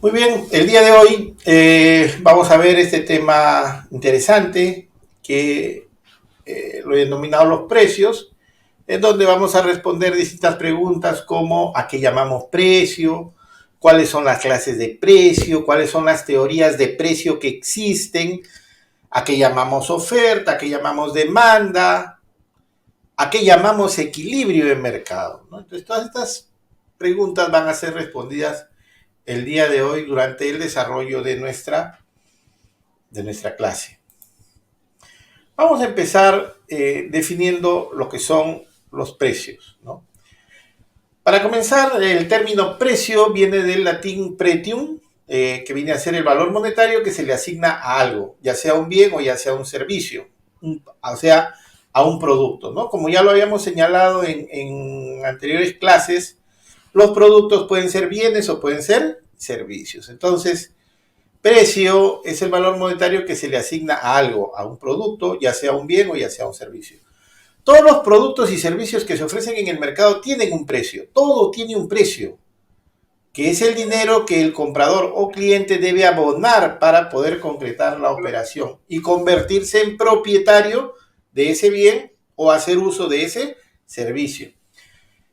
Muy bien, el día de hoy vamos a ver este tema interesante que lo he denominado los precios, en donde vamos a responder distintas preguntas como a qué llamamos precio, cuáles son las clases de precio, cuáles son las teorías de precio que existen, a qué llamamos oferta, a qué llamamos demanda, a qué llamamos equilibrio de mercado, ¿no? Entonces, todas estas preguntas van a ser respondidas el día de hoy durante el desarrollo de nuestra clase. Vamos a empezar definiendo lo que son los precios, ¿no? Para comenzar, el término precio viene del latín pretium, que viene a ser el valor monetario que se le asigna a algo, ya sea un bien o ya sea un servicio, o sea, a un producto, ¿no? Como ya lo habíamos señalado en anteriores clases, los productos pueden ser bienes o pueden ser servicios. Entonces, precio es el valor monetario que se le asigna a algo, a un producto, ya sea un bien o ya sea un servicio. Todos los productos y servicios que se ofrecen en el mercado tienen un precio, todo tiene un precio, que es el dinero que el comprador o cliente debe abonar para poder concretar la operación y convertirse en propietario de ese bien o hacer uso de ese servicio.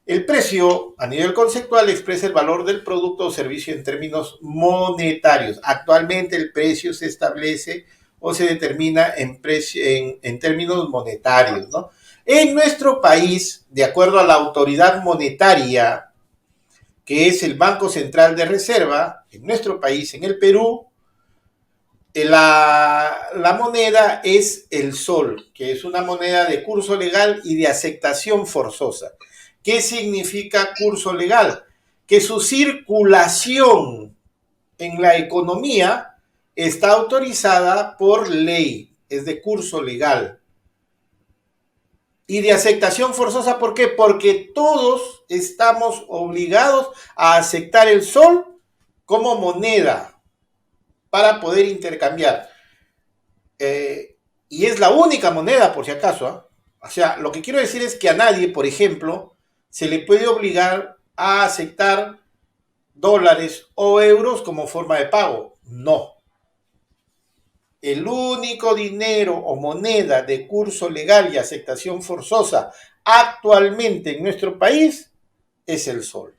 El precio, a nivel conceptual, expresa el valor del producto o servicio en términos monetarios. Actualmente el precio se establece o se determina en términos monetarios, ¿no? En nuestro país, de acuerdo a la autoridad monetaria, que es el Banco Central de Reserva, en nuestro país, en el Perú, la moneda es el sol, que es una moneda de curso legal y de aceptación forzosa. ¿Qué significa curso legal? Que su circulación en la economía está autorizada por ley, es de curso legal. Y de aceptación forzosa, ¿por qué? Porque todos estamos obligados a aceptar el sol como moneda para poder intercambiar. Y es la única moneda, por si acaso, ¿eh? O sea, lo que quiero decir es que a nadie, por ejemplo, se le puede obligar a aceptar dólares o euros como forma de pago. No. El único dinero o moneda de curso legal y aceptación forzosa actualmente en nuestro país es el sol.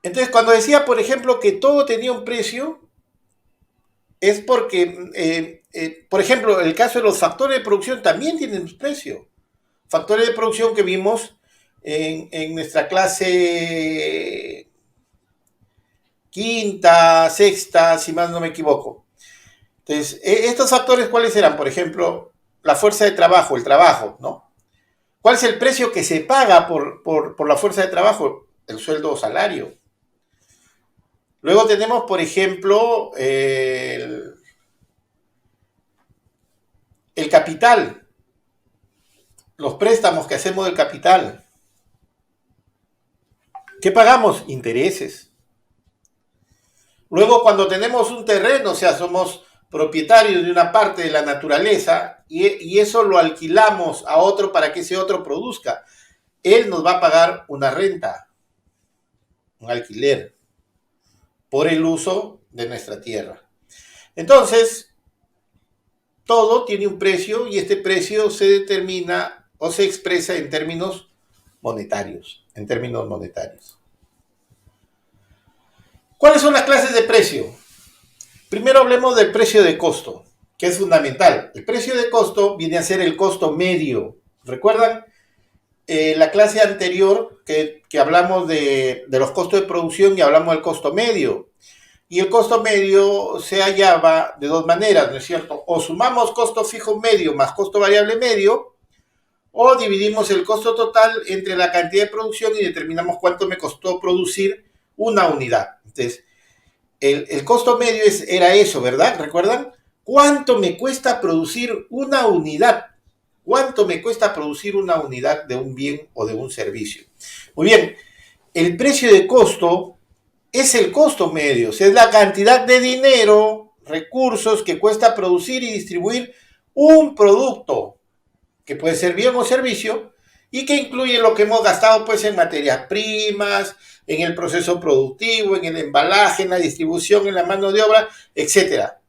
Entonces, cuando decía, por ejemplo, que todo tenía un precio, es porque, por ejemplo, el caso de los factores de producción también tienen un precio. Factores de producción que vimos en nuestra clase quinta, sexta, si más no me equivoco. Entonces, estos factores, ¿cuáles eran? Por ejemplo, la fuerza de trabajo, el trabajo, ¿no? ¿Cuál es el precio que se paga por la fuerza de trabajo? El sueldo o salario. Luego tenemos, por ejemplo, el capital, los préstamos que hacemos del capital. ¿Qué pagamos? Intereses. Luego, cuando tenemos un terreno, o sea, somos propietarios de una parte de la naturaleza y eso lo alquilamos a otro para que ese otro produzca, él nos va a pagar una renta, un alquiler, por el uso de nuestra tierra. Entonces, todo tiene un precio y este precio se determina o se expresa en términos monetarios, ¿Cuáles son las clases de precio? Primero hablemos del precio de costo, que es fundamental. El precio de costo viene a ser el costo medio. ¿Recuerdan la clase anterior que hablamos de los costos de producción y hablamos del costo medio? Y el costo medio se hallaba de dos maneras, ¿no es cierto? O sumamos costo fijo medio más costo variable medio, o dividimos el costo total entre la cantidad de producción y determinamos cuánto me costó producir una unidad. Entonces, el costo medio era eso, ¿verdad? ¿Recuerdan? ¿Cuánto me cuesta producir una unidad? ¿Cuánto me cuesta producir una unidad de un bien o de un servicio? Muy bien, el precio de costo es el costo medio, o sea, es la cantidad de dinero, recursos que cuesta producir y distribuir un producto, que puede ser bien o servicio, y que incluye lo que hemos gastado pues en materias primas, en el proceso productivo, en el embalaje, en la distribución, en la mano de obra, etcétera.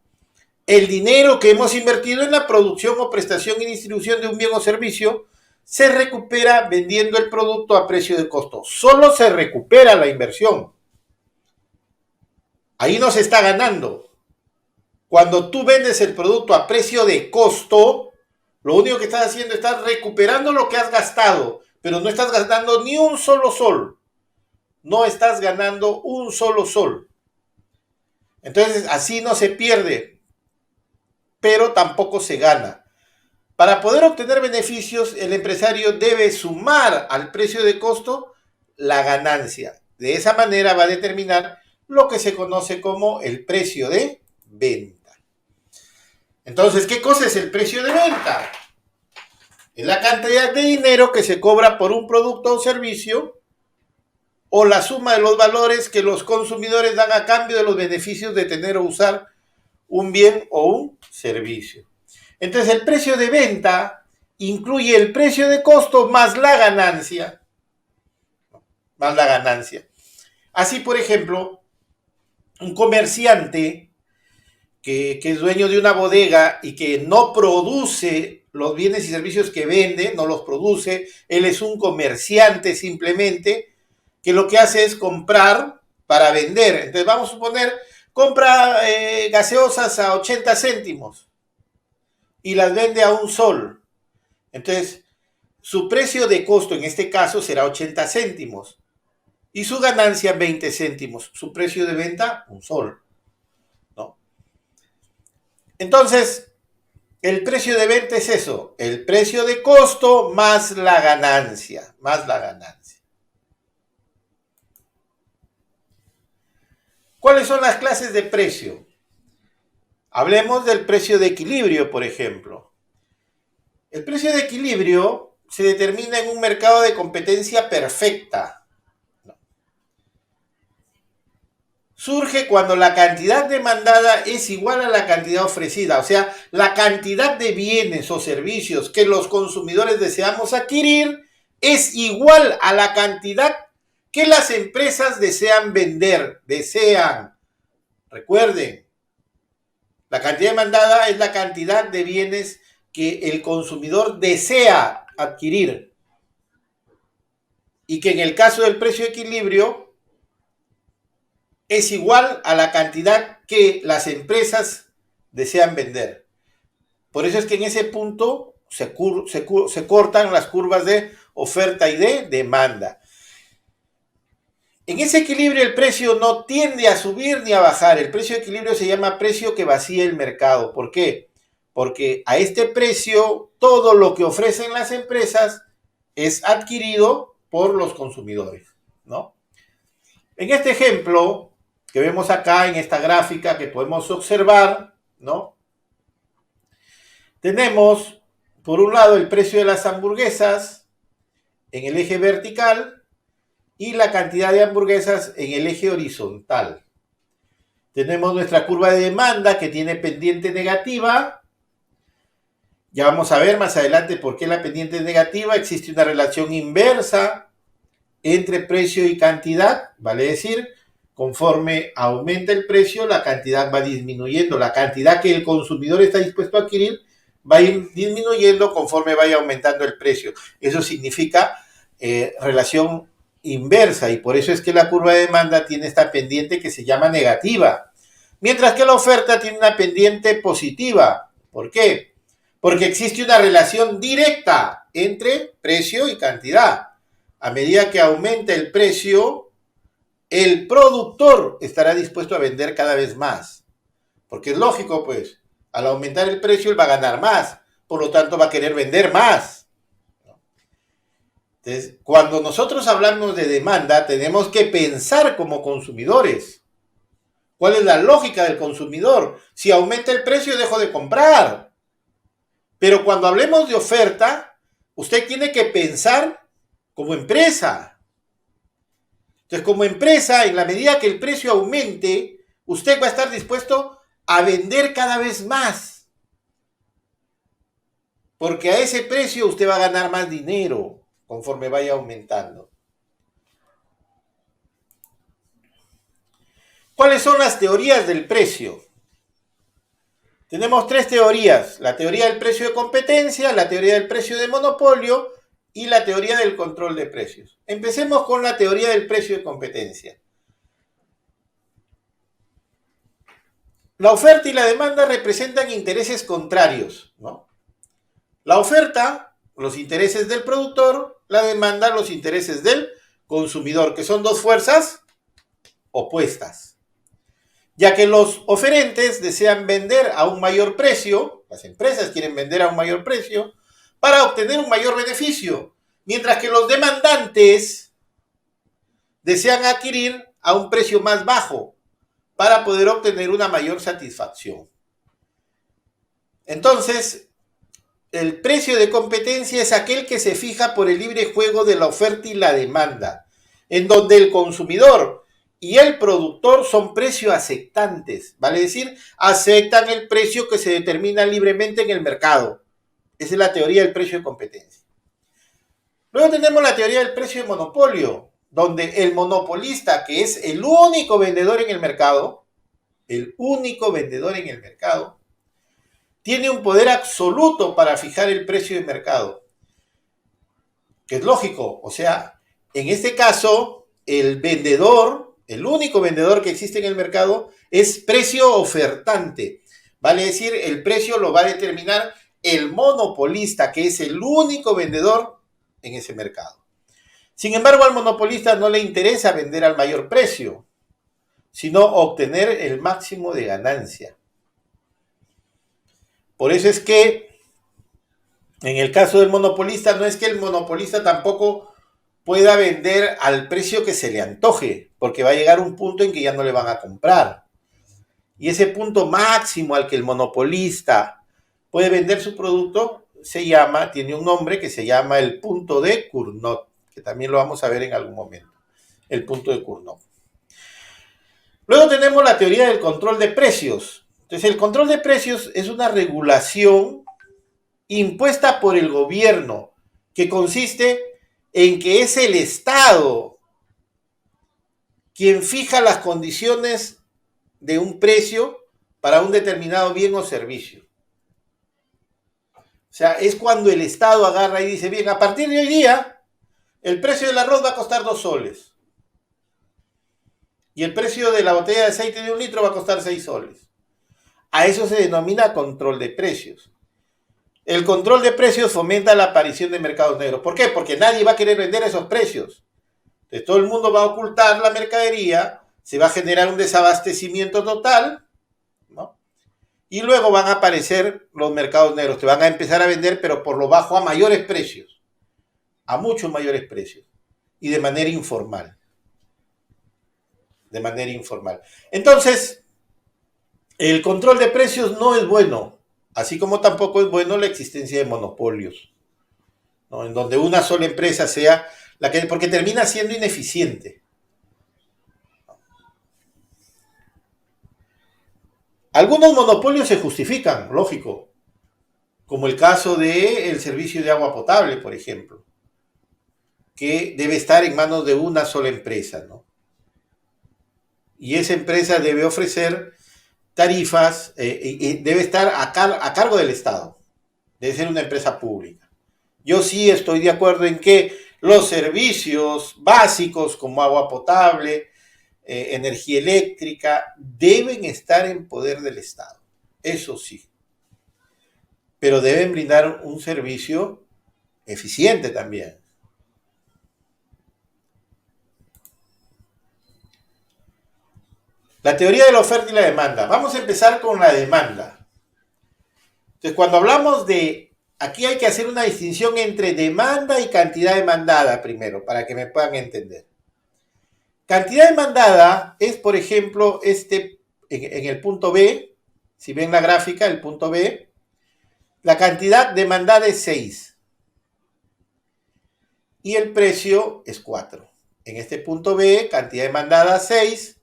El dinero que hemos invertido en la producción o prestación y distribución de un bien o servicio se recupera vendiendo el producto a precio de costo. Solo se recupera la inversión. Ahí no se está ganando. Cuando tú vendes el producto a precio de costo, lo único que estás haciendo es estás recuperando lo que has gastado, pero no estás gastando ni un solo sol. No estás ganando un solo sol. Entonces, así no se pierde, pero tampoco se gana. Para poder obtener beneficios, el empresario debe sumar al precio de costo la ganancia. De esa manera va a determinar lo que se conoce como el precio de venta. Entonces, ¿qué cosa es el precio de venta? Es la cantidad de dinero que se cobra por un producto o servicio o la suma de los valores que los consumidores dan a cambio de los beneficios de tener o usar un bien o un servicio. Entonces, el precio de venta incluye el precio de costo más la ganancia. Más la ganancia. Así, por ejemplo, un comerciante que es dueño de una bodega y que no produce los bienes y servicios que vende, no los produce, él es un comerciante simplemente, que lo que hace es comprar para vender. Entonces, vamos a suponer, compra gaseosas a 80 céntimos y las vende a un sol. Entonces, su precio de costo en este caso será 80 céntimos y su ganancia 20 céntimos. Su precio de venta, un sol, ¿no? Entonces, el precio de venta es eso, el precio de costo más la ganancia, más la ganancia. ¿Cuáles son las clases de precio? Hablemos del precio de equilibrio, por ejemplo. El precio de equilibrio se determina en un mercado de competencia perfecta. Surge cuando la cantidad demandada es igual a la cantidad ofrecida, o sea, la cantidad de bienes o servicios que los consumidores deseamos adquirir es igual a la cantidad que las empresas desean vender, Recuerden, la cantidad demandada es la cantidad de bienes que el consumidor desea adquirir y que en el caso del precio de equilibrio es igual a la cantidad que las empresas desean vender. Por eso es que en ese punto se cortan las curvas de oferta y de demanda. En ese equilibrio el precio no tiende a subir ni a bajar. El precio de equilibrio se llama precio que vacía el mercado. ¿Por qué? Porque a este precio todo lo que ofrecen las empresas es adquirido por los consumidores, ¿no? En este ejemplo que vemos acá en esta gráfica que podemos observar, ¿no? Tenemos, por un lado, el precio de las hamburguesas en el eje vertical y la cantidad de hamburguesas en el eje horizontal. Tenemos nuestra curva de demanda que tiene pendiente negativa. Ya vamos a ver más adelante por qué la pendiente es negativa. Existe una relación inversa entre precio y cantidad, vale decir, conforme aumenta el precio, la cantidad va disminuyendo. La cantidad que el consumidor está dispuesto a adquirir va a ir disminuyendo conforme vaya aumentando el precio. Eso significa relación inversa y por eso es que la curva de demanda tiene esta pendiente que se llama negativa, mientras que la oferta tiene una pendiente positiva. ¿Por qué? Porque existe una relación directa entre precio y cantidad. A medida que aumenta el precio, el productor estará dispuesto a vender cada vez más. Porque es lógico, pues, al aumentar el precio, él va a ganar más. Por lo tanto, va a querer vender más. Entonces, cuando nosotros hablamos de demanda, tenemos que pensar como consumidores. ¿Cuál es la lógica del consumidor? Si aumenta el precio, dejo de comprar. Pero cuando hablemos de oferta, usted tiene que pensar como empresa. Entonces, como empresa, en la medida que el precio aumente, usted va a estar dispuesto a vender cada vez más. Porque a ese precio usted va a ganar más dinero. conforme vaya aumentando. ¿Cuáles son las teorías del precio? Tenemos tres teorías: la teoría del precio de competencia, la teoría del precio de monopolio y la teoría del control de precios. Empecemos con la teoría del precio de competencia. La oferta y la demanda representan intereses contrarios, ¿no? La oferta, los intereses del productor; la demanda, los intereses del consumidor, que son dos fuerzas opuestas. Ya que los oferentes desean vender a un mayor precio, las empresas quieren vender a un mayor precio para obtener un mayor beneficio, mientras que los demandantes desean adquirir a un precio más bajo para poder obtener una mayor satisfacción. Entonces, el precio de competencia es aquel que se fija por el libre juego de la oferta y la demanda, en donde el consumidor y el productor son precio aceptantes, vale decir, aceptan el precio que se determina libremente en el mercado. Esa es la teoría del precio de competencia. Luego tenemos la teoría del precio de monopolio, donde el monopolista, que es el único vendedor en el mercado, tiene un poder absoluto para fijar el precio de mercado, que es lógico. O sea, en este caso, el vendedor, el único vendedor que existe en el mercado, es precio ofertante. Vale decir, el precio lo va a determinar el monopolista, que es el único vendedor en ese mercado. Sin embargo, al monopolista no le interesa vender al mayor precio, sino obtener el máximo de ganancia. Por eso es que en el caso del monopolista, no es que el monopolista tampoco pueda vender al precio que se le antoje, porque va a llegar un punto en que ya no le van a comprar. Y ese punto máximo al que el monopolista puede vender su producto tiene un nombre que se llama el punto de Cournot, que también lo vamos a ver en algún momento, el punto de Cournot. Luego tenemos la teoría del control de precios. Entonces, el control de precios es una regulación impuesta por el gobierno, que consiste en que es el Estado quien fija las condiciones de un precio para un determinado bien o servicio. O sea, es cuando el Estado agarra y dice: bien, a partir de hoy día, el precio del arroz va a costar 2 soles. Y el precio de la botella de aceite de 1 litro va a costar 6 soles. A eso se denomina control de precios. El control de precios fomenta la aparición de mercados negros. ¿Por qué? Porque nadie va a querer vender esos precios. Entonces, todo el mundo va a ocultar la mercadería, se va a generar un desabastecimiento total, ¿no? Y luego van a aparecer los mercados negros. Te van a empezar a vender, pero por lo bajo, a mayores precios, a muchos mayores precios, y de manera informal. Entonces, el control de precios no es bueno, así como tampoco es bueno la existencia de monopolios, ¿no? En donde una sola empresa sea la que, porque termina siendo ineficiente. Algunos monopolios se justifican, lógico, como el caso del servicio de agua potable, por ejemplo, que debe estar en manos de una sola empresa, ¿no? Y esa empresa debe ofrecer tarifas, debe estar a cargo del Estado, debe ser una empresa pública. Yo sí estoy de acuerdo en que los servicios básicos como agua potable, energía eléctrica, deben estar en poder del Estado. Eso sí. Pero deben brindar un servicio eficiente también. La teoría de la oferta y la demanda. Vamos a empezar con la demanda. Entonces, cuando hablamos de... Aquí hay que hacer una distinción entre demanda y cantidad demandada primero, para que me puedan entender. Cantidad demandada es, por ejemplo, en el punto B, si ven la gráfica, el punto B, la cantidad demandada es 6 y el precio es 4. En este punto B, cantidad demandada 6,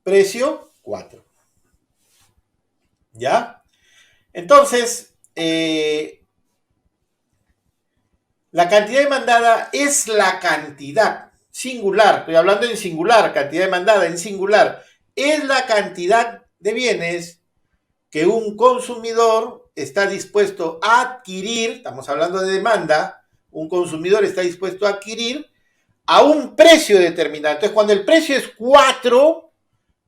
precio 4. ¿Ya? Entonces, La cantidad demandada es la cantidad singular, estoy hablando en singular, cantidad demandada en singular, es la cantidad de bienes que un consumidor está dispuesto a adquirir, estamos hablando de demanda, un consumidor está dispuesto a adquirir a un precio determinado. Entonces, cuando el precio es 4,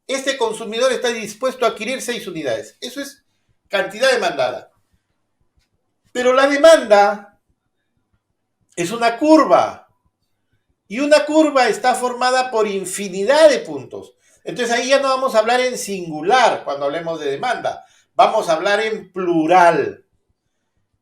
este consumidor está dispuesto a adquirir 6 unidades. Eso es cantidad demandada. Pero la demanda es una curva. Y una curva está formada por infinidad de puntos. Entonces ahí ya no vamos a hablar en singular cuando hablemos de demanda. Vamos a hablar en plural.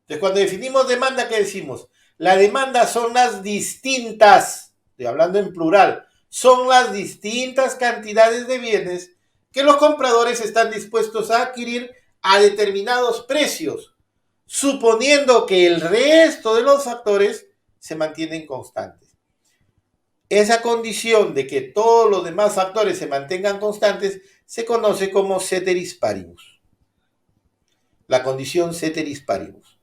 Entonces cuando definimos demanda, ¿qué decimos? La demanda son las distintas, estoy hablando en plural, son las distintas cantidades de bienes que los compradores están dispuestos a adquirir a determinados precios, suponiendo que el resto de los factores se mantienen constantes. Esa condición de que todos los demás factores se mantengan constantes se conoce como ceteris paribus. La condición ceteris paribus.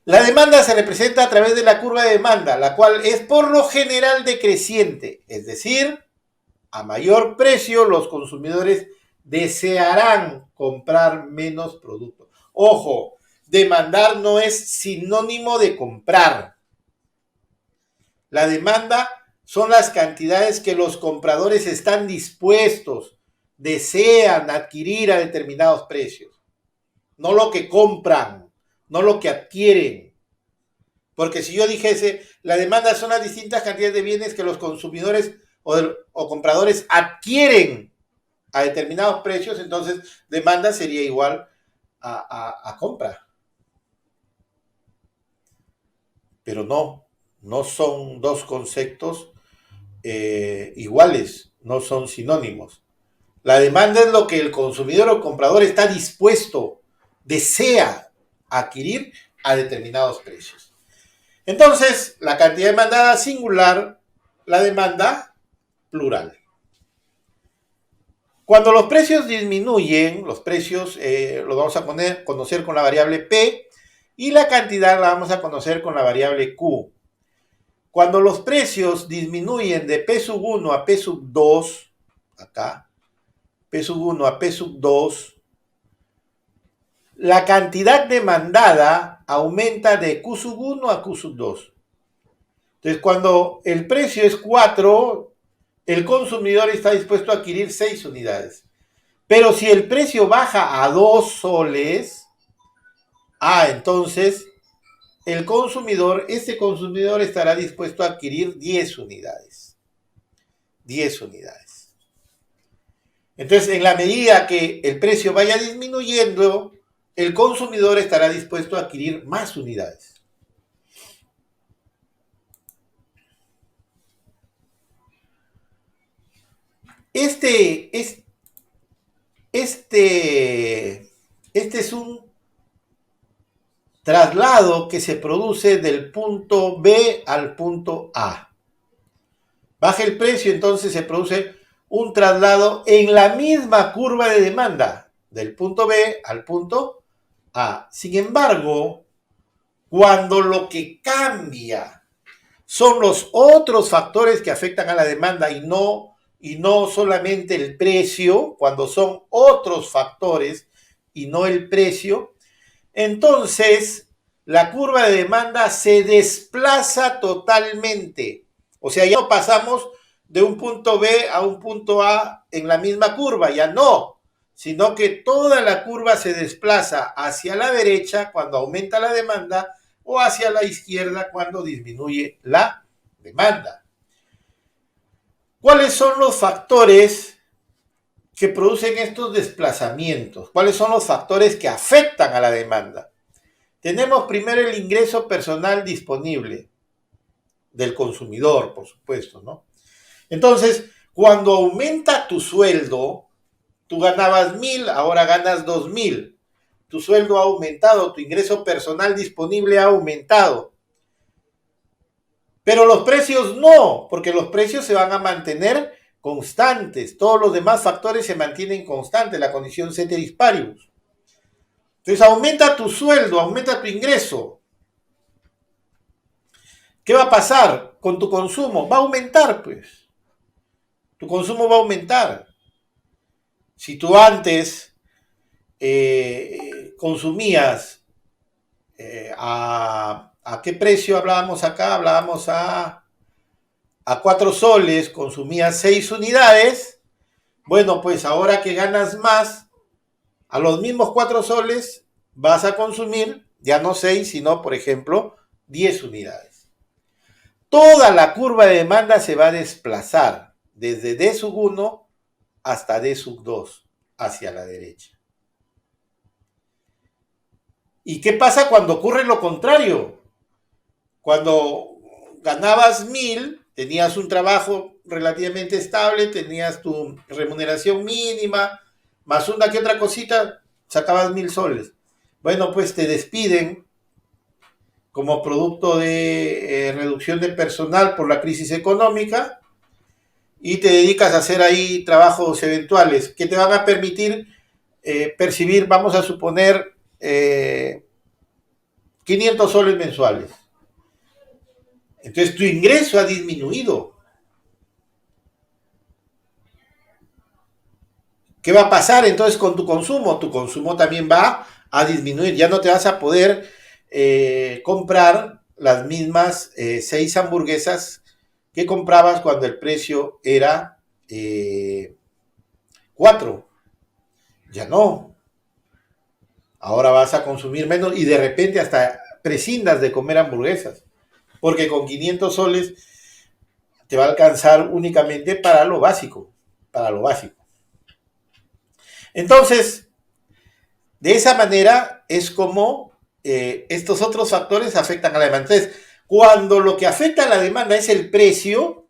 La demanda se representa a través de la curva de demanda, la cual es por lo general decreciente, es decir, a mayor precio los consumidores desearán comprar menos productos. Ojo, demandar no es sinónimo de comprar. La demanda son las cantidades que los compradores están dispuestos, desean adquirir a determinados precios. No lo que compran, no lo que adquieren. Porque si yo dijese, la demanda son las distintas cantidades de bienes que los consumidores o compradores adquieren a determinados precios, entonces demanda sería igual a compra. Pero no son dos conceptos iguales, no son sinónimos. La demanda es lo que el consumidor o comprador está dispuesto, desea adquirir a determinados precios. Entonces, la cantidad demandada singular, la demanda plural. Cuando los precios disminuyen, los precios los vamos a conocer con la variable P y la cantidad la vamos a conocer con la variable Q. Cuando los precios disminuyen de P sub 1 a P sub 2, acá, P sub 1 a P sub 2, la cantidad demandada aumenta de Q sub 1 a Q sub 2. Entonces, cuando el precio es 4, el consumidor está dispuesto a adquirir 6 unidades. Pero si el precio baja a 2 soles, entonces este consumidor estará dispuesto a adquirir 10 unidades. 10 unidades. Entonces, en la medida que el precio vaya disminuyendo, el consumidor estará dispuesto a adquirir más unidades. Este es un traslado que se produce del punto B al punto A. Baja el precio, entonces se produce un traslado en la misma curva de demanda, del punto B al punto A. Sin embargo, cuando lo que cambia son los otros factores que afectan a la demanda y no solamente el precio, cuando son otros factores y no el precio, entonces la curva de demanda se desplaza totalmente. O sea, ya no pasamos de un punto B a un punto A en la misma curva, ya no, sino que toda la curva se desplaza hacia la derecha cuando aumenta la demanda o hacia la izquierda cuando disminuye la demanda. ¿Cuáles son los factores que producen estos desplazamientos? ¿Cuáles son los factores que afectan a la demanda? Tenemos primero el ingreso personal disponible del consumidor, por supuesto, ¿no? Entonces, cuando aumenta tu sueldo, tú ganabas 1,000, ahora ganas 2,000. Tu sueldo ha aumentado, tu ingreso personal disponible ha aumentado. Pero los precios no, porque los precios se van a mantener constantes. Todos los demás factores se mantienen constantes, la condición ceteris paribus. Entonces aumenta tu sueldo, aumenta tu ingreso. ¿Qué va a pasar con tu consumo? Va a aumentar, pues. Tu consumo va a aumentar. Si tú antes consumías a qué precio hablábamos acá, hablábamos a 4 soles, consumías 6 unidades, bueno, pues ahora que ganas más, a los mismos 4 soles vas a consumir ya no 6, sino, por ejemplo, 10 unidades. Toda la curva de demanda se va a desplazar desde D sub 1 hasta D sub 2 hacia la derecha. ¿Y qué pasa cuando ocurre lo contrario? Cuando ganabas 1,000, tenías un trabajo relativamente estable, tenías tu remuneración mínima, más una que otra cosita, sacabas 1,000 soles. Bueno, pues te despiden como producto de reducción de personal por la crisis económica y te dedicas a hacer ahí trabajos eventuales que te van a permitir percibir, vamos a suponer, 500 soles mensuales. Entonces tu ingreso ha disminuido. ¿Qué va a pasar entonces con tu consumo? Tu consumo también va a disminuir. Ya no te vas a poder comprar las mismas 6 hamburguesas que comprabas cuando el precio era 4. Ya no. Ahora vas a consumir menos y de repente hasta prescindas de comer hamburguesas. Porque con 500 soles te va a alcanzar únicamente para lo básico. Para lo básico. Entonces, de esa manera es como estos otros factores afectan a la demanda. Entonces, cuando lo que afecta a la demanda es el precio,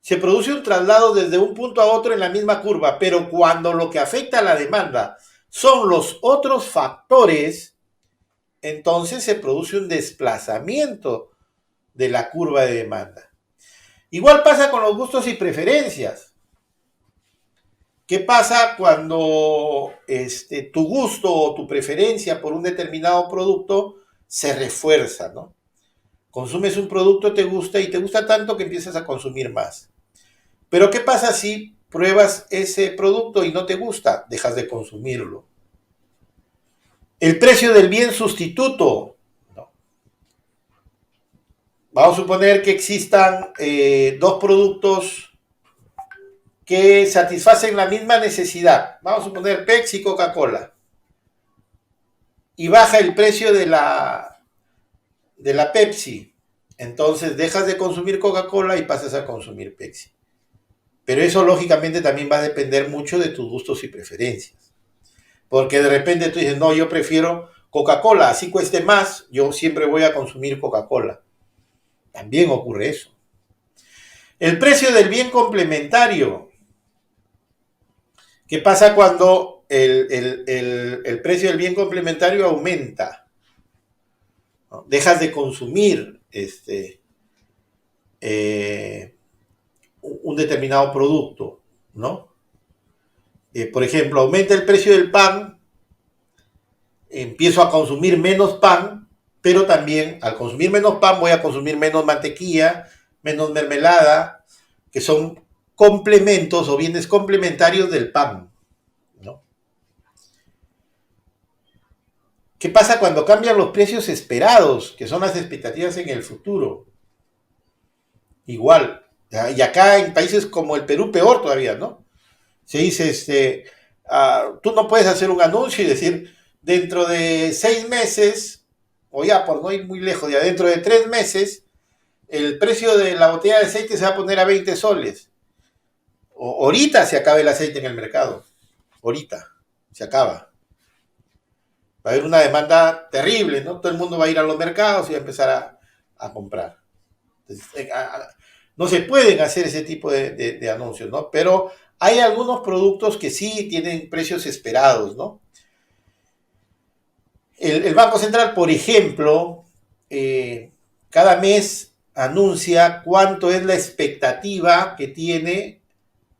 se produce un traslado desde un punto a otro en la misma curva, pero cuando lo que afecta a la demanda son los otros factores, entonces se produce un desplazamiento de la curva de demanda. Igual pasa con los gustos y preferencias. ¿Qué pasa cuando tu gusto o tu preferencia por un determinado producto se refuerza, ¿no? Consumes un producto, te gusta y te gusta tanto que empiezas a consumir más. Pero ¿qué pasa si pruebas ese producto y no te gusta? Dejas de consumirlo. El precio del bien sustituto, ¿no? Vamos a suponer que existan dos productos que satisfacen la misma necesidad. Vamos a suponer Pepsi y Coca-Cola. Y baja el precio de la Pepsi. Entonces dejas de consumir Coca-Cola y pasas a consumir Pepsi. Pero eso lógicamente también va a depender mucho de tus gustos y preferencias. Porque de repente tú dices, no, yo prefiero Coca-Cola, así cueste más, yo siempre voy a consumir Coca-Cola. También ocurre eso. El precio del bien complementario. ¿Qué pasa cuando el precio del bien complementario aumenta? ¿No? Dejas de consumir un determinado producto, ¿no? Por ejemplo, aumenta el precio del pan, empiezo a consumir menos pan, pero también al consumir menos pan voy a consumir menos mantequilla, menos mermelada, que son complementos o bienes complementarios del pan, ¿no? ¿Qué pasa cuando cambian los precios esperados, que son las expectativas en el futuro? Igual, y acá en países como el Perú peor todavía, ¿no? Se dice, tú no puedes hacer un anuncio y decir, dentro de 6 meses, o ya por no ir muy lejos, ya dentro de 3 meses, el precio de la botella de aceite se va a poner a 20 soles. Ahorita se acaba el aceite en el mercado. Ahorita se acaba. Va a haber una demanda terrible, ¿no? Todo el mundo va a ir a los mercados y va a empezar a comprar. Entonces, no se pueden hacer ese tipo de anuncios, ¿no? Pero hay algunos productos que sí tienen precios esperados, ¿no? El Banco Central, por ejemplo, cada mes anuncia cuánto es la expectativa que tiene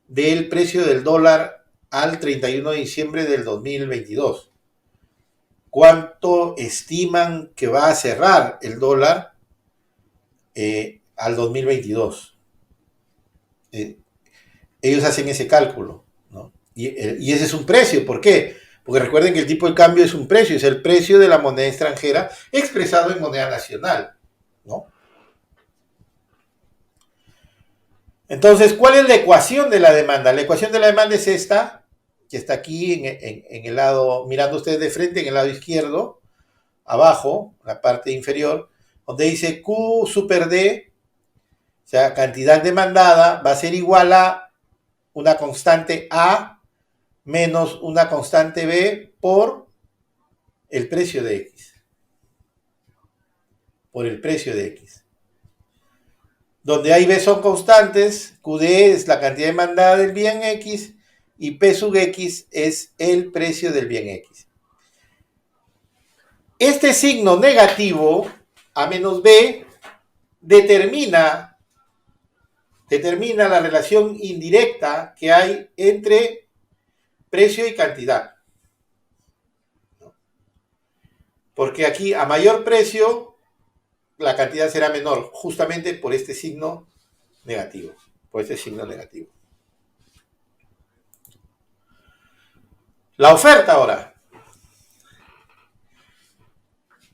del precio del dólar al 31 de diciembre del 2022. Cuánto estiman que va a cerrar el dólar al 2022. Ellos hacen ese cálculo, ¿no? Y ese es un precio. ¿Por qué? Porque recuerden que el tipo de cambio es un precio, es el precio de la moneda extranjera expresado en moneda nacional, ¿no? Entonces, ¿cuál es la ecuación de la demanda? La ecuación de la demanda es esta, que está aquí en el lado, mirando ustedes de frente, en el lado izquierdo, abajo, la parte inferior, donde dice Q super D, o sea, cantidad demandada, va a ser igual a una constante A menos una constante B por el precio de X. Por el precio de X. Donde A y B son constantes, QD es la cantidad demandada del bien X y P sub X es el precio del bien X. Este signo negativo, A menos B, determina la relación indirecta que hay entre precio y cantidad. Porque aquí a mayor precio, la cantidad será menor, justamente por este signo negativo. Por este signo negativo. La oferta ahora.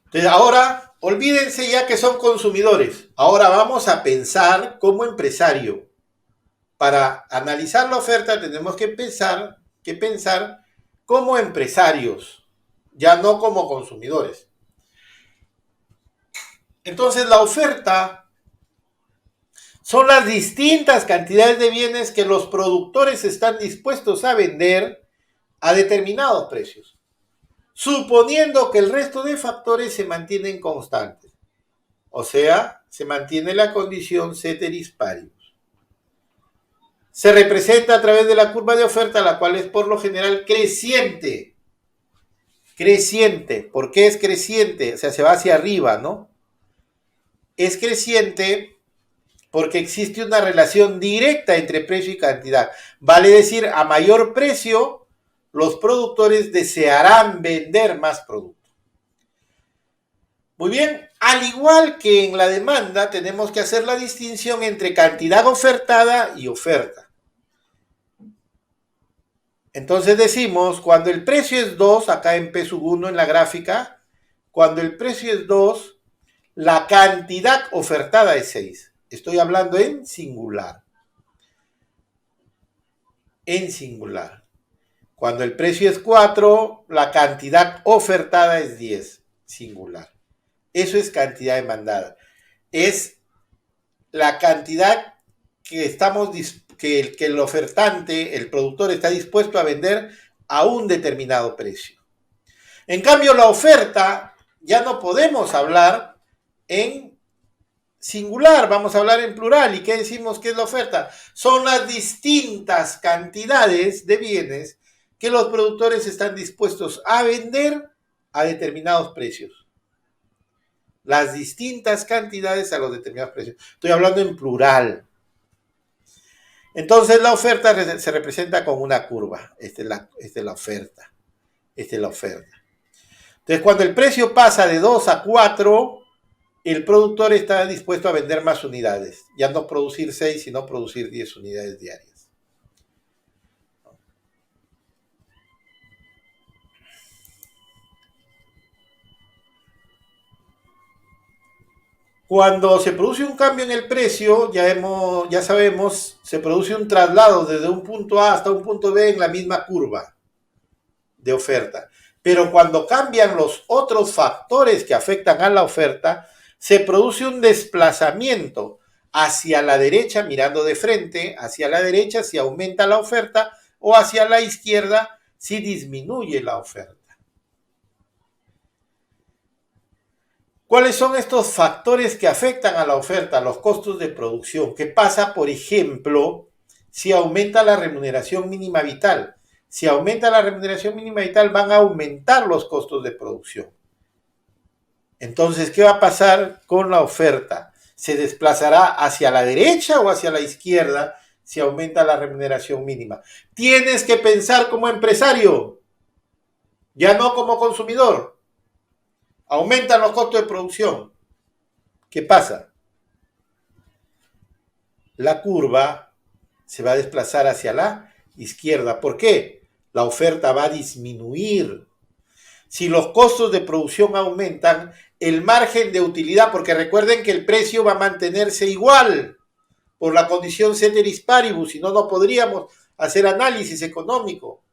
Entonces ahora, olvídense ya que son consumidores. Ahora vamos a pensar como empresario. Para analizar la oferta tenemos que pensar como empresarios, ya no como consumidores. Entonces la oferta son las distintas cantidades de bienes que los productores están dispuestos a vender a determinados precios, suponiendo que el resto de factores se mantienen constantes. O sea, se mantiene la condición ceteris paribus. Se representa a través de la curva de oferta, la cual es por lo general creciente. Creciente. ¿Por qué es creciente? O sea, se va hacia arriba, ¿no? Es creciente porque existe una relación directa entre precio y cantidad. Vale decir, a mayor precio, los productores desearán vender más producto. Muy bien, al igual que en la demanda, tenemos que hacer la distinción entre cantidad ofertada y oferta. Entonces decimos, cuando el precio es 2, acá en P sub 1 en la gráfica, cuando el precio es 2, la cantidad ofertada es 6. Estoy hablando en singular. En singular. Cuando el precio es 4, la cantidad ofertada es 10. Singular. Eso es cantidad demandada. Es la cantidad que que el ofertante, el productor, está dispuesto a vender a un determinado precio. En cambio, la oferta ya no podemos hablar en singular, vamos a hablar en plural. ¿Y qué decimos que es la oferta? Son las distintas cantidades de bienes que los productores están dispuestos a vender a determinados precios. Las distintas cantidades a los determinados precios. Estoy hablando en plural. Entonces la oferta se representa con una curva. Esta es la oferta. Esta es la oferta. Entonces cuando el precio pasa de 2 a 4, el productor está dispuesto a vender más unidades. Ya no producir 6, sino producir 10 unidades diarias. Cuando se produce un cambio en el precio, ya sabemos, se produce un traslado desde un punto A hasta un punto B en la misma curva de oferta. Pero cuando cambian los otros factores que afectan a la oferta, se produce un desplazamiento hacia la derecha, mirando de frente, hacia la derecha si aumenta la oferta o hacia la izquierda si disminuye la oferta. ¿Cuáles son estos factores que afectan a la oferta? Los costos de producción. ¿Qué pasa, por ejemplo, si aumenta la remuneración mínima vital? Si aumenta la remuneración mínima vital, van a aumentar los costos de producción. Entonces, ¿qué va a pasar con la oferta? ¿Se desplazará hacia la derecha o hacia la izquierda si aumenta la remuneración mínima? Tienes que pensar como empresario, ya no como consumidor. Aumentan los costos de producción. ¿Qué pasa? la curva se va a desplazar hacia la izquierda. ¿Por qué? La oferta va a disminuir. Si los costos de producción aumentan, el margen de utilidad, porque recuerden que el precio va a mantenerse igual por la condición ceteris paribus, si no, no podríamos hacer análisis económico.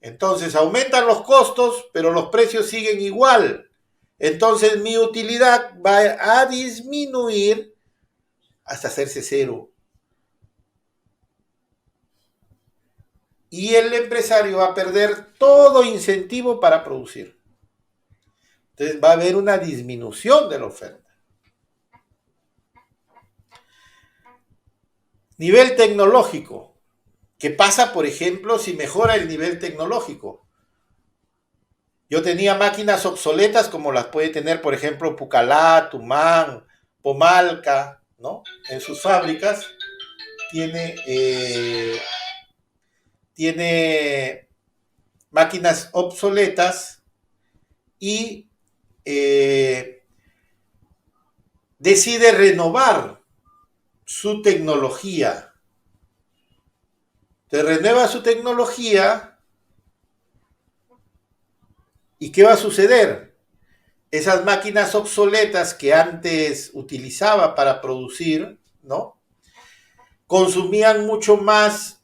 Entonces aumentan los costos, pero los precios siguen igual. Entonces mi utilidad va a disminuir hasta hacerse cero. Y el empresario va a perder todo incentivo para producir. Entonces va a haber una disminución de la oferta. Nivel tecnológico. ¿Qué pasa, por ejemplo, si mejora el nivel tecnológico? Yo tenía máquinas obsoletas como las puede tener, por ejemplo, Pucallá, Tumán, Pomalca, ¿no? En sus fábricas tiene máquinas obsoletas y decide renovar su tecnología. Entonces renueva su tecnología y ¿qué va a suceder? Esas máquinas obsoletas que antes utilizaba para producir, ¿no? Consumían mucho más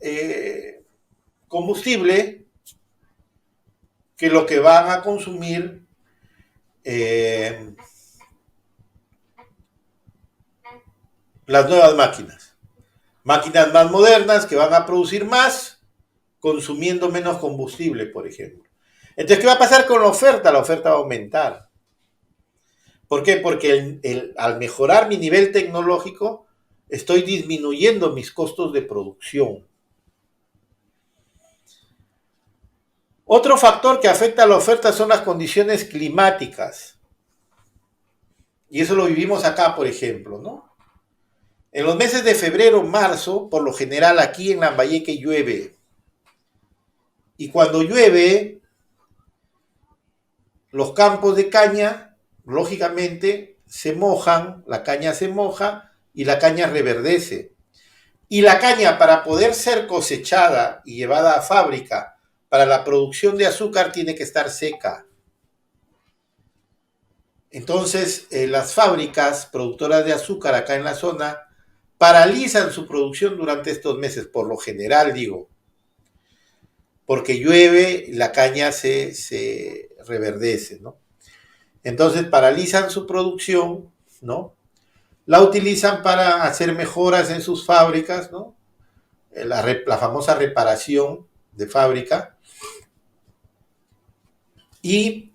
combustible que lo que van a consumir las nuevas máquinas. Máquinas más modernas que van a producir más consumiendo menos combustible, por ejemplo. Entonces, ¿qué va a pasar con la oferta? La oferta va a aumentar. ¿Por qué? Porque al mejorar mi nivel tecnológico, estoy disminuyendo mis costos de producción. Otro factor que afecta a la oferta son las condiciones climáticas. Y eso lo vivimos acá, por ejemplo, ¿no? En los meses de febrero, marzo, por lo general aquí en Lambayeque llueve. Y cuando llueve, los campos de caña, lógicamente, se mojan, la caña se moja y la caña reverdece. Y la caña, para poder ser cosechada y llevada a fábrica para la producción de azúcar, tiene que estar seca. Entonces, las fábricas productoras de azúcar acá en la zona paralizan su producción durante estos meses, por lo general digo, porque llueve, la caña se reverdece, ¿no? Entonces paralizan su producción, ¿no? La utilizan para hacer mejoras en sus fábricas, ¿no? La famosa reparación de fábrica. Y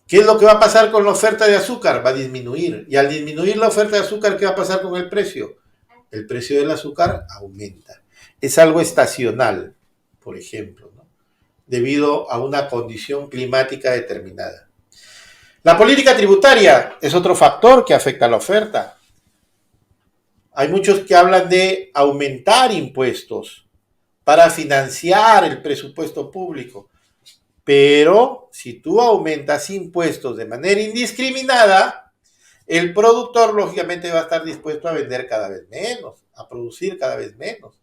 ¿qué es lo que va a pasar con la oferta de azúcar? Va a disminuir. Y al disminuir la oferta de azúcar, ¿qué va a pasar con el precio? El precio del azúcar aumenta. Es algo estacional, por ejemplo, ¿no? Debido a una condición climática determinada. La política tributaria es otro factor que afecta a la oferta. Hay muchos que hablan de aumentar impuestos para financiar el presupuesto público. Pero si tú aumentas impuestos de manera indiscriminada, el productor lógicamente va a estar dispuesto a vender cada vez menos, a producir cada vez menos.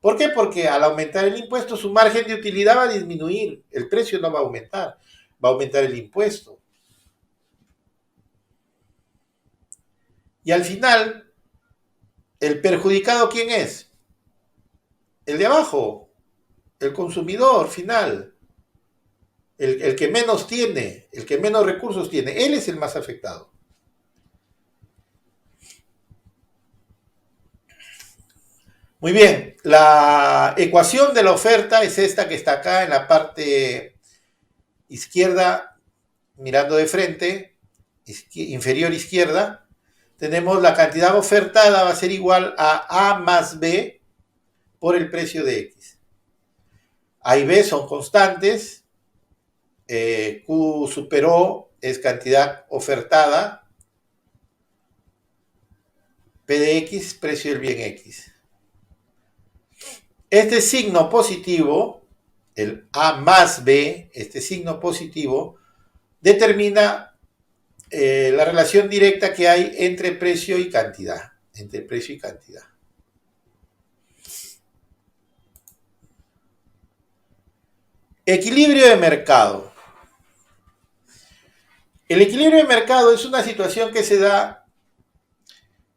¿Por qué? Porque al aumentar el impuesto su margen de utilidad va a disminuir, el precio no va a aumentar, va a aumentar el impuesto. Y al final, ¿el perjudicado quién es? El de abajo, el consumidor final, el que menos tiene, el que menos recursos tiene, él es el más afectado. Muy bien, la ecuación de la oferta es esta que está acá en la parte izquierda, mirando de frente, inferior izquierda. Tenemos la cantidad ofertada va a ser igual a más B por el precio de X. A y B son constantes, Q super O es cantidad ofertada, P de X, precio del bien X. Este signo positivo, el A más B, este signo positivo, determina la relación directa que hay entre precio y cantidad. Entre precio y cantidad. Equilibrio de mercado. El equilibrio de mercado es una situación que se da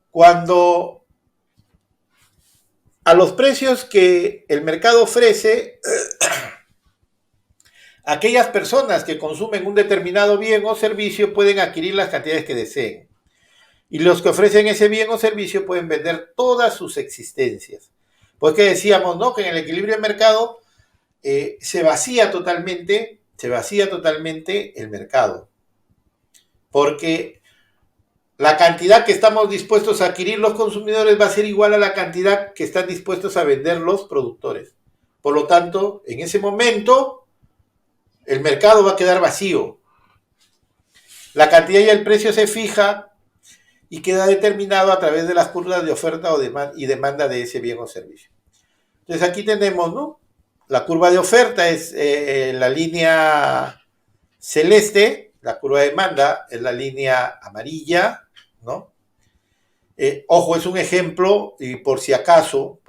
cuando a los precios que el mercado ofrece, aquellas personas que consumen un determinado bien o servicio pueden adquirir las cantidades que deseen. Y los que ofrecen ese bien o servicio pueden vender todas sus existencias. Pues que decíamos, ¿no? Que en el equilibrio de mercado se vacía totalmente el mercado. Porque la cantidad que estamos dispuestos a adquirir los consumidores va a ser igual a la cantidad que están dispuestos a vender los productores. Por lo tanto, en ese momento, el mercado va a quedar vacío. La cantidad y el precio se fija y queda determinado a través de las curvas de oferta y demanda de ese bien o servicio. Entonces aquí tenemos, ¿no? La curva de oferta es la línea celeste, la curva de demanda es la línea amarilla, ¿no? Ojo, es un ejemplo y por si acaso,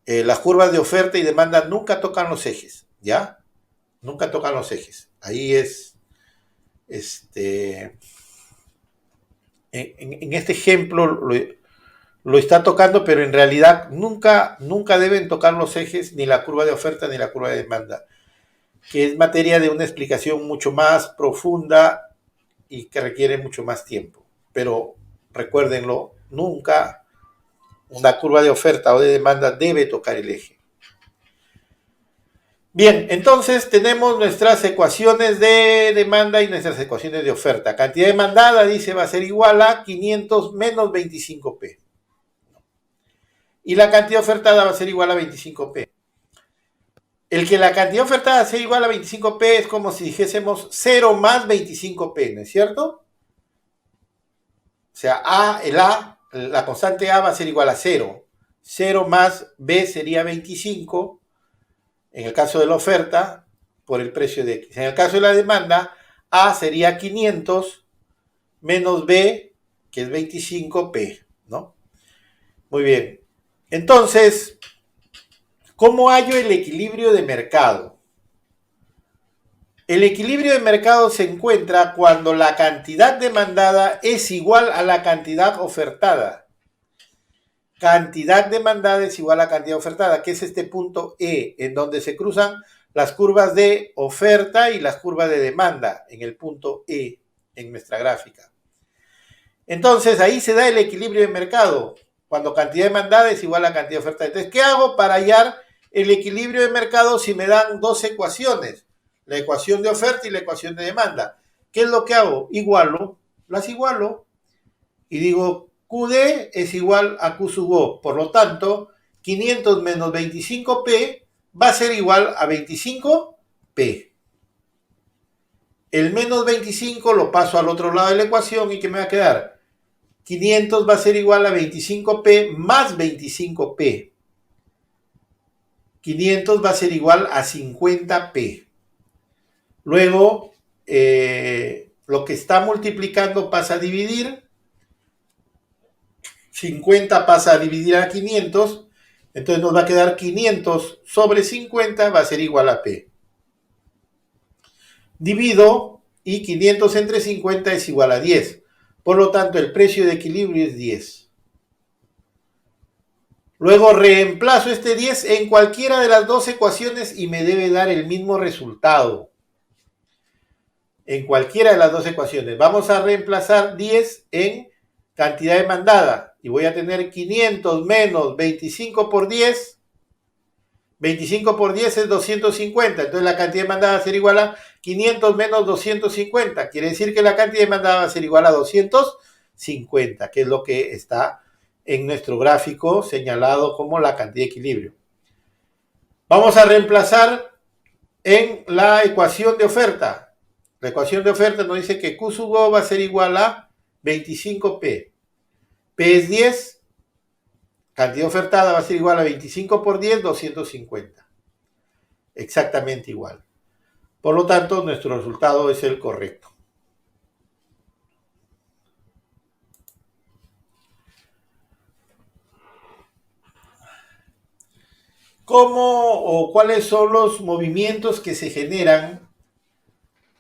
las curvas de oferta y demanda nunca tocan los ejes, ¿ya? Nunca tocan los ejes. Ahí es, en este ejemplo lo está tocando, pero en realidad nunca deben tocar los ejes, ni la curva de oferta ni la curva de demanda, que es materia de una explicación mucho más profunda y que requiere mucho más tiempo. Pero recuérdenlo, nunca una curva de oferta o de demanda debe tocar el eje. Bien, entonces tenemos nuestras ecuaciones de demanda y nuestras ecuaciones de oferta. Cantidad demandada, dice, va a ser igual a 500 menos 25P. Y la cantidad ofertada va a ser igual a 25P. El que la cantidad ofertada sea igual a 25P es como si dijésemos 0 más 25P, ¿no es cierto? O sea, la constante A va a ser igual a 0. 0 más B sería 25, en el caso de la oferta, por el precio de X. En el caso de la demanda, A sería 500 menos B, que es 25P, ¿no? Muy bien. Entonces, ¿cómo hallo el equilibrio de mercado? El equilibrio de mercado se encuentra cuando la cantidad demandada es igual a la cantidad ofertada. Cantidad demandada es igual a cantidad ofertada, que es este punto E, en donde se cruzan las curvas de oferta y las curvas de demanda, en el punto E, en nuestra gráfica. Entonces, ahí se da el equilibrio de mercado, cuando cantidad demandada es igual a cantidad ofertada. Entonces, ¿qué hago para hallar el equilibrio de mercado si me dan dos ecuaciones? La ecuación de oferta y la ecuación de demanda. ¿Qué es lo que hago? Las igualo y digo, QD es igual a Q sub O. Por lo tanto, 500 menos 25P va a ser igual a 25P. El menos 25 lo paso al otro lado de la ecuación y ¿qué me va a quedar? 500 va a ser igual a 25P más 25P. 500 va a ser igual a 50P. Luego, lo que está multiplicando pasa a dividir. 50 pasa a dividir a 500. Entonces nos va a quedar 500 sobre 50 va a ser igual a P. Divido y 500 entre 50 es igual a 10. Por lo tanto, el precio de equilibrio es 10. Luego reemplazo este 10 en cualquiera de las dos ecuaciones y me debe dar el mismo resultado. En cualquiera de las dos ecuaciones. Vamos a reemplazar 10 en cantidad demandada. Y voy a tener 500 menos 25 por 10. 25 por 10 es 250. Entonces la cantidad demandada va a ser igual a 500 menos 250. Quiere decir que la cantidad demandada va a ser igual a 250, que es lo que está en nuestro gráfico señalado como la cantidad de equilibrio. Vamos a reemplazar en la ecuación de oferta. La ecuación de oferta nos dice que Q sub O va a ser igual a 25P. P es 10. Cantidad ofertada va a ser igual a 25 por 10, 250. Exactamente igual. Por lo tanto, nuestro resultado es el correcto. cómo o cuáles son los movimientos que se generan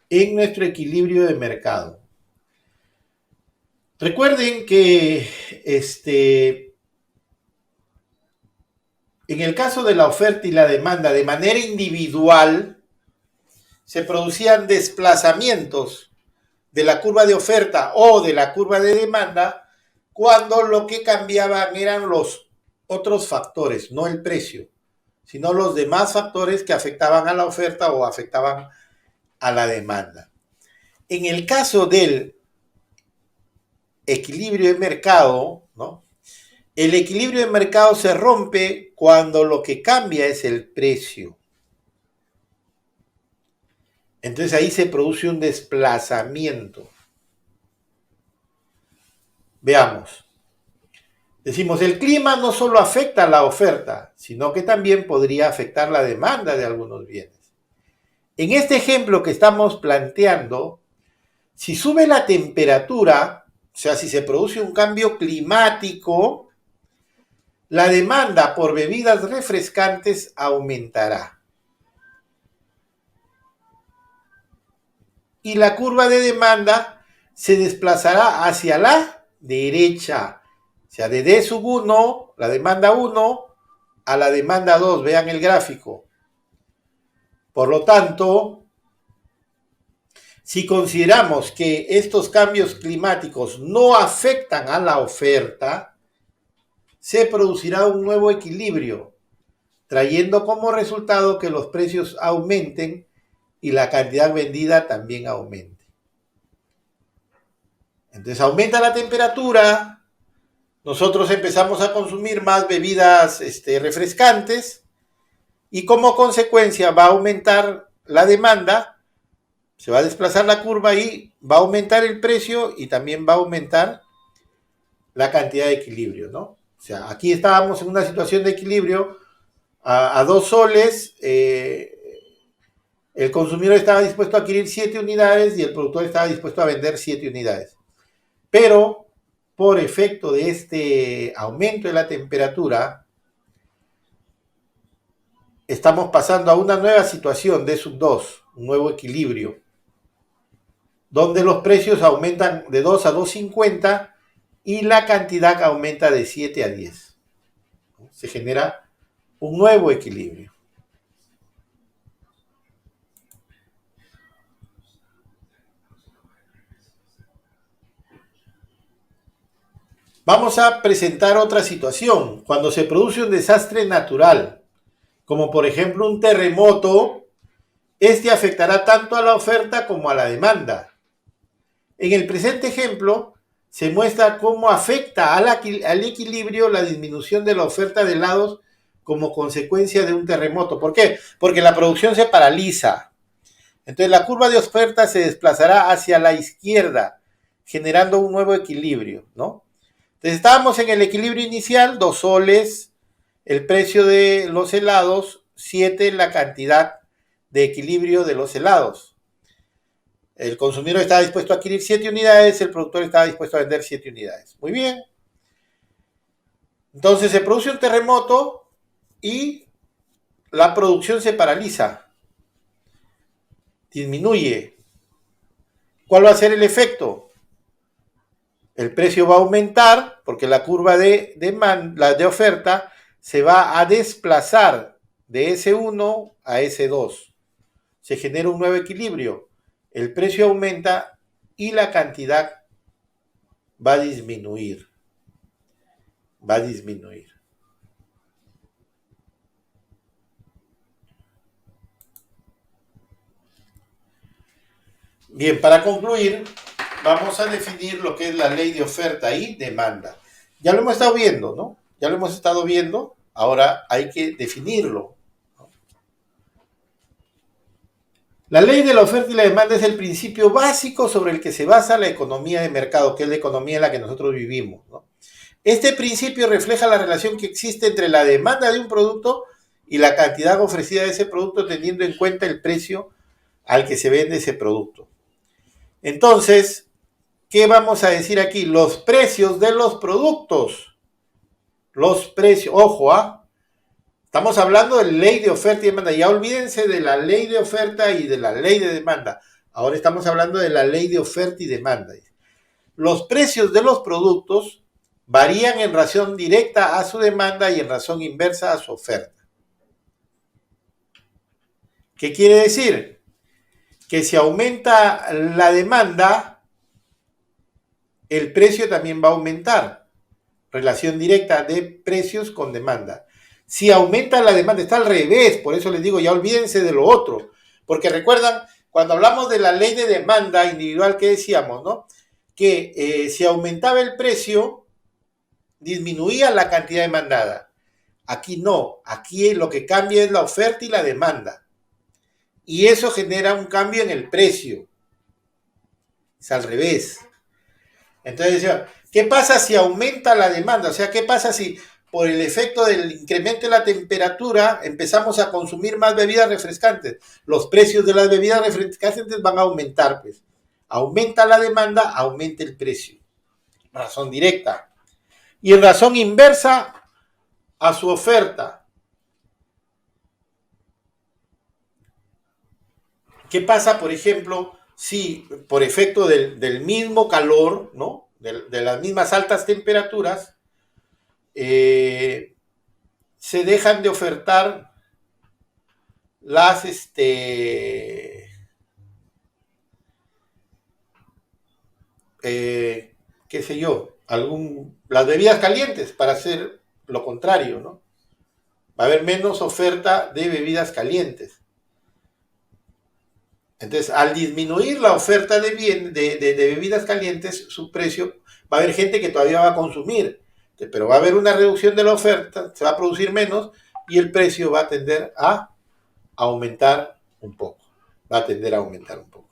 en nuestro equilibrio de mercado. Recuerden que en el caso de la oferta y la demanda, de manera individual, se producían desplazamientos de la curva de oferta o de la curva de demanda cuando lo que cambiaban eran los otros factores, no el precio, sino los demás factores que afectaban a la oferta o afectaban a la demanda. En el caso del equilibrio de mercado, ¿no? El equilibrio de mercado se rompe cuando lo que cambia es el precio. Entonces ahí se produce un desplazamiento. Veamos. Decimos, el clima no solo afecta a la oferta, sino que también podría afectar la demanda de algunos bienes. En este ejemplo que estamos planteando, si sube la temperatura, o sea, si se produce un cambio climático, la demanda por bebidas refrescantes aumentará. Y la curva de demanda se desplazará hacia la derecha. O sea, de D sub 1, la demanda 1, a la demanda 2. Vean el gráfico. Por lo tanto, si consideramos que estos cambios climáticos no afectan a la oferta, se producirá un nuevo equilibrio, trayendo como resultado que los precios aumenten y la cantidad vendida también aumente. Entonces aumenta la temperatura, nosotros empezamos a consumir más bebidas refrescantes y como consecuencia va a aumentar la demanda, se va a desplazar la curva y va a aumentar el precio y también va a aumentar la cantidad de equilibrio, ¿no? O sea, aquí estábamos en una situación de equilibrio a 2 soles, el consumidor estaba dispuesto a adquirir 7 unidades y el productor estaba dispuesto a vender 7 unidades. Pero por efecto de este aumento de la temperatura, estamos pasando a una nueva situación de sub 2, un nuevo equilibrio, donde los precios aumentan de 2 a 2.50 y la cantidad aumenta de 7 a 10. Se genera un nuevo equilibrio. Vamos a presentar otra situación. Cuando se produce un desastre natural, como por ejemplo un terremoto, este afectará tanto a la oferta como a la demanda. En el presente ejemplo, se muestra cómo afecta al equilibrio la disminución de la oferta de helados como consecuencia de un terremoto. ¿Por qué? Porque la producción se paraliza. Entonces la curva de oferta se desplazará hacia la izquierda, generando un nuevo equilibrio, ¿no? Entonces estábamos en el equilibrio inicial, 2 soles, el precio de los helados, 7 la cantidad de equilibrio de los helados. El consumidor estaba dispuesto a adquirir 7 unidades, el productor estaba dispuesto a vender 7 unidades. Muy bien. Entonces se produce un terremoto y la producción se paraliza, disminuye. ¿Cuál va a ser el efecto? El precio va a aumentar porque la curva de oferta se va a desplazar de S1 a S2. Se genera un nuevo equilibrio. El precio aumenta y la cantidad va a disminuir. Va a disminuir. Bien, para concluir, vamos a definir lo que es la ley de oferta y demanda. Ya lo hemos estado viendo, ¿no? Ya lo hemos estado viendo, ahora hay que definirlo. La ley de la oferta y la demanda es el principio básico sobre el que se basa la economía de mercado, que es la economía en la que nosotros vivimos, ¿no? Este principio refleja la relación que existe entre la demanda de un producto y la cantidad ofrecida de ese producto, teniendo en cuenta el precio al que se vende ese producto. Entonces, ¿qué vamos a decir aquí? Los precios de los productos. Los precios, ojo, Estamos hablando de ley de oferta y demanda. Ya olvídense de la ley de oferta y de la ley de demanda. Ahora estamos hablando de la ley de oferta y demanda. Los precios de los productos varían en razón directa a su demanda y en razón inversa a su oferta. ¿Qué quiere decir? Que si aumenta la demanda, el precio también va a aumentar. Relación directa de precios con demanda. Si aumenta la demanda, está al revés, por eso les digo, ya olvídense de lo otro. Porque recuerdan, cuando hablamos de la ley de demanda individual que decíamos, ¿no? Que si aumentaba el precio, disminuía la cantidad demandada. Aquí no, aquí lo que cambia es la oferta y la demanda. Y eso genera un cambio en el precio. Es al revés. Entonces, ¿qué pasa si aumenta la demanda? O sea, ¿qué pasa si por el efecto del incremento de la temperatura empezamos a consumir más bebidas refrescantes? Los precios de las bebidas refrescantes van a aumentar, pues. Aumenta la demanda, aumenta el precio. Razón directa. Y en razón inversa a su oferta. ¿Qué pasa, por ejemplo, si por efecto del mismo calor, ¿no? De las mismas altas temperaturas, se dejan de ofertar las, qué sé yo, las bebidas calientes para hacer lo contrario, ¿no? Va a haber menos oferta de bebidas calientes. Entonces, al disminuir la oferta de bebidas calientes, su precio, va a haber gente que todavía va a consumir, pero va a haber una reducción de la oferta, se va a producir menos y el precio va a tender a aumentar un poco. Va a tender a aumentar un poco.